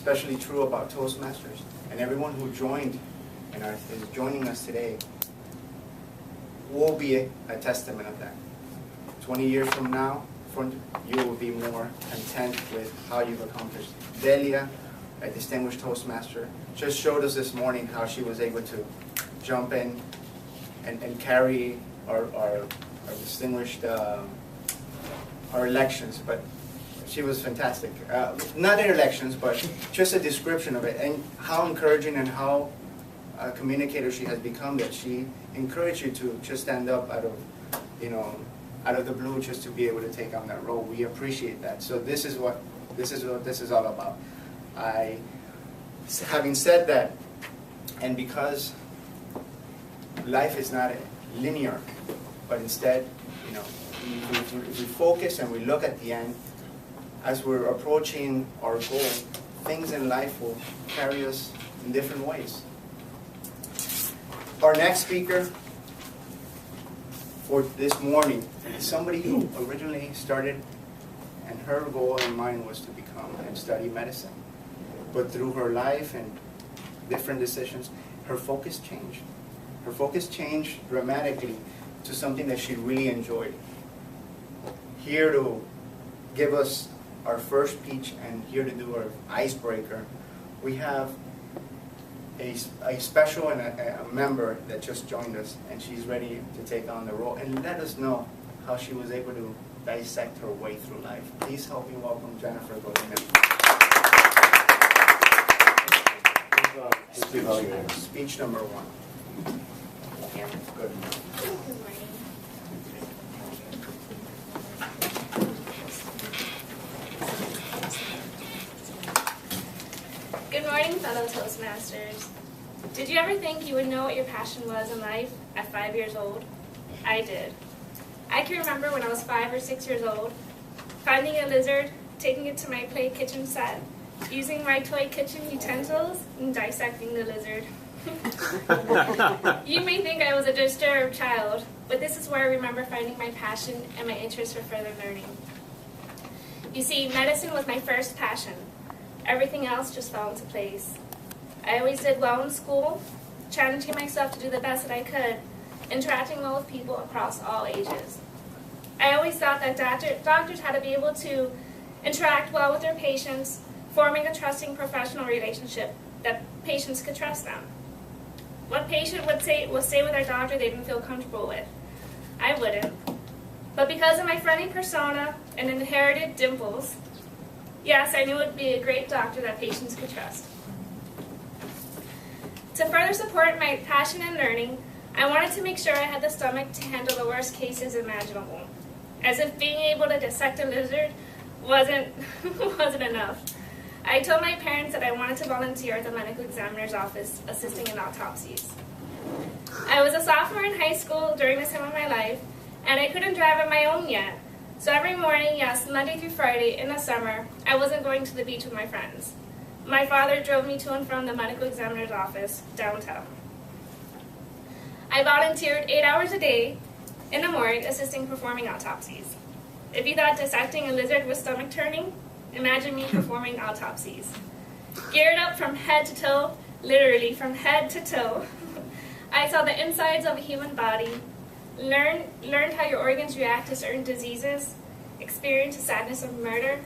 especially true about Toastmasters and everyone who joined and is joining us today will be a testament of that. 20 years from now, you will be more content with how you've accomplished. Delia, a distinguished Toastmaster, just showed us this morning how she was able to jump in and carry our distinguished our elections, but she was fantastic. Not in elections, but just a description of it, and how encouraging and how a communicator she has become, that she encouraged you to just stand up out of the blue just to be able to take on that role. We appreciate that. So this is what this is all about. Having said that, and because life is not linear, but instead, if we focus and we look at the end, as we're approaching our goal, things in life will carry us in different ways. Our next speaker for this morning is somebody who originally started, and her goal in mind was to become and study medicine. But through her life and different decisions, her focus changed. Her focus changed dramatically to something that she really enjoyed. Here to give us our first speech and here to do our icebreaker, we have a special and a member that just joined us, and she's ready to take on the role and let us know how she was able to dissect her way through life. Please help me welcome Jennifer Godinez. Speech number 1. Good. Good morning. Good morning, fellow Toastmasters. Did you ever think you would know what your passion was in life at 5 years old? I did. I can remember when I was 5 or 6 years old, finding a lizard, taking it to my play kitchen set, using my toy kitchen utensils, and dissecting the lizard. You may think I was a disturbed child, but this is where I remember finding my passion and my interest for further learning. You see, medicine was my first passion. Everything else just fell into place. I always did well in school, challenging myself to do the best that I could, interacting well with people across all ages. I always thought that doctors had to be able to interact well with their patients, forming a trusting professional relationship that patients could trust them. What patient would say with their doctor they didn't feel comfortable with? I wouldn't. But because of my friendly persona and inherited dimples, yes, I knew it would be a great doctor that patients could trust. To further support my passion in learning, I wanted to make sure I had the stomach to handle the worst cases imaginable. As if being able to dissect a lizard wasn't enough. I told my parents that I wanted to volunteer at the medical examiner's office assisting in autopsies. I was a sophomore in high school during this time of my life, and I couldn't drive on my own yet. So every morning, yes, Monday through Friday in the summer, I wasn't going to the beach with my friends. My father drove me to and from the medical examiner's office downtown. I volunteered 8 hours a day in the morgue assisting performing autopsies. If you thought dissecting a lizard was stomach turning, imagine me performing autopsies. Geared up from head to toe, literally from head to toe, I saw the insides of a human body, learned how your organs react to certain diseases, experienced the sadness of murder,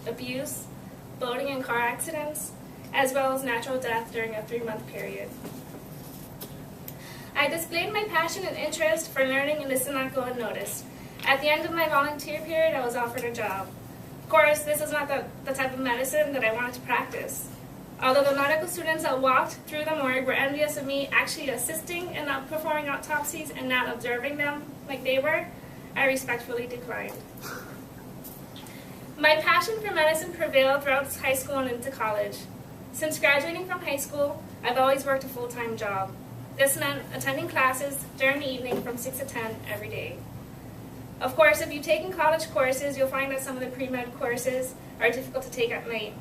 abuse, boating and car accidents, as well as natural death during a 3-month period. I displayed my passion and interest for learning, and this did not go unnoticed. At the end of my volunteer period, I was offered a job. Of course, this is not the type of medicine that I wanted to practice. Although the medical students that walked through the morgue were envious of me actually assisting and not performing autopsies and not observing them like they were, I respectfully declined. My passion for medicine prevailed throughout high school and into college. Since graduating from high school, I've always worked a full-time job. This meant attending classes during the evening from 6 to 10 every day. Of course, if you've taken college courses, you'll find that some of the pre-med courses are difficult to take at night.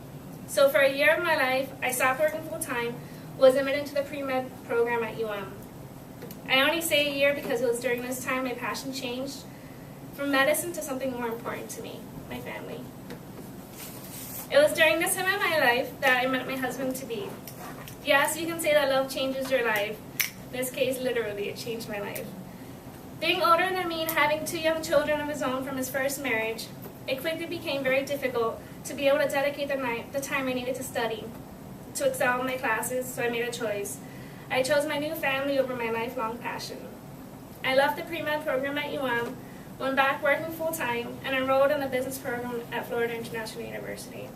So for a year of my life, I stopped working full-time, was admitted to the pre-med program at UM. I only say a year because it was during this time my passion changed from medicine to something more important to me, my family. It was during this time of my life that I met my husband to be. Yes, you can say that love changes your life. In this case, literally, it changed my life. Being older than me and having 2 young children of his own from his first marriage, it quickly became very difficult to be able to dedicate the time I needed to study, to excel in my classes, so I made a choice. I chose my new family over my lifelong passion. I left the pre-med program at UM, went back working full-time, and enrolled in the business program at Florida International University.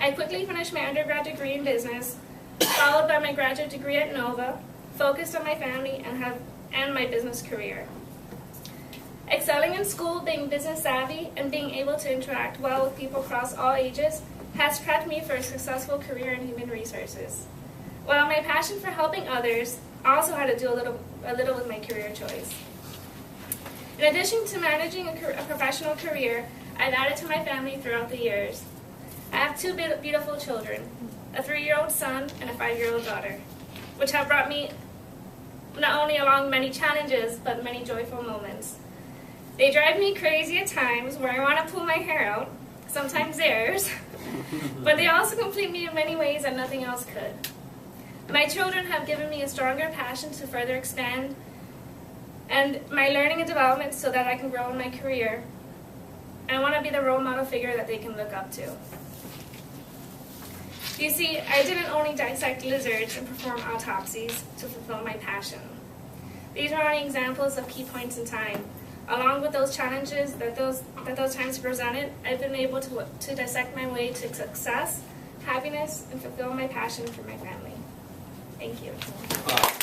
I quickly finished my undergrad degree in business, followed by my graduate degree at Nova, focused on my family and my business career. Excelling in school, being business savvy, and being able to interact well with people across all ages has prepped me for a successful career in human resources. While my passion for helping others also had to do a little with my career choice. In addition to managing a professional career, I've added to my family throughout the years. I have 2 beautiful children, a 3-year-old son and a 5-year-old daughter, which have brought me not only along many challenges, but many joyful moments. They drive me crazy at times where I want to pull my hair out, sometimes theirs, but they also complete me in many ways that nothing else could. My children have given me a stronger passion to further expand and my learning and development so that I can grow in my career. I want to be the role model figure that they can look up to. You see, I didn't only dissect lizards and perform autopsies to fulfill my passion. These are only examples of key points in time. Along with those challenges that those times presented, I've been able to dissect my way to success, happiness, and fulfill my passion for my family. Thank you.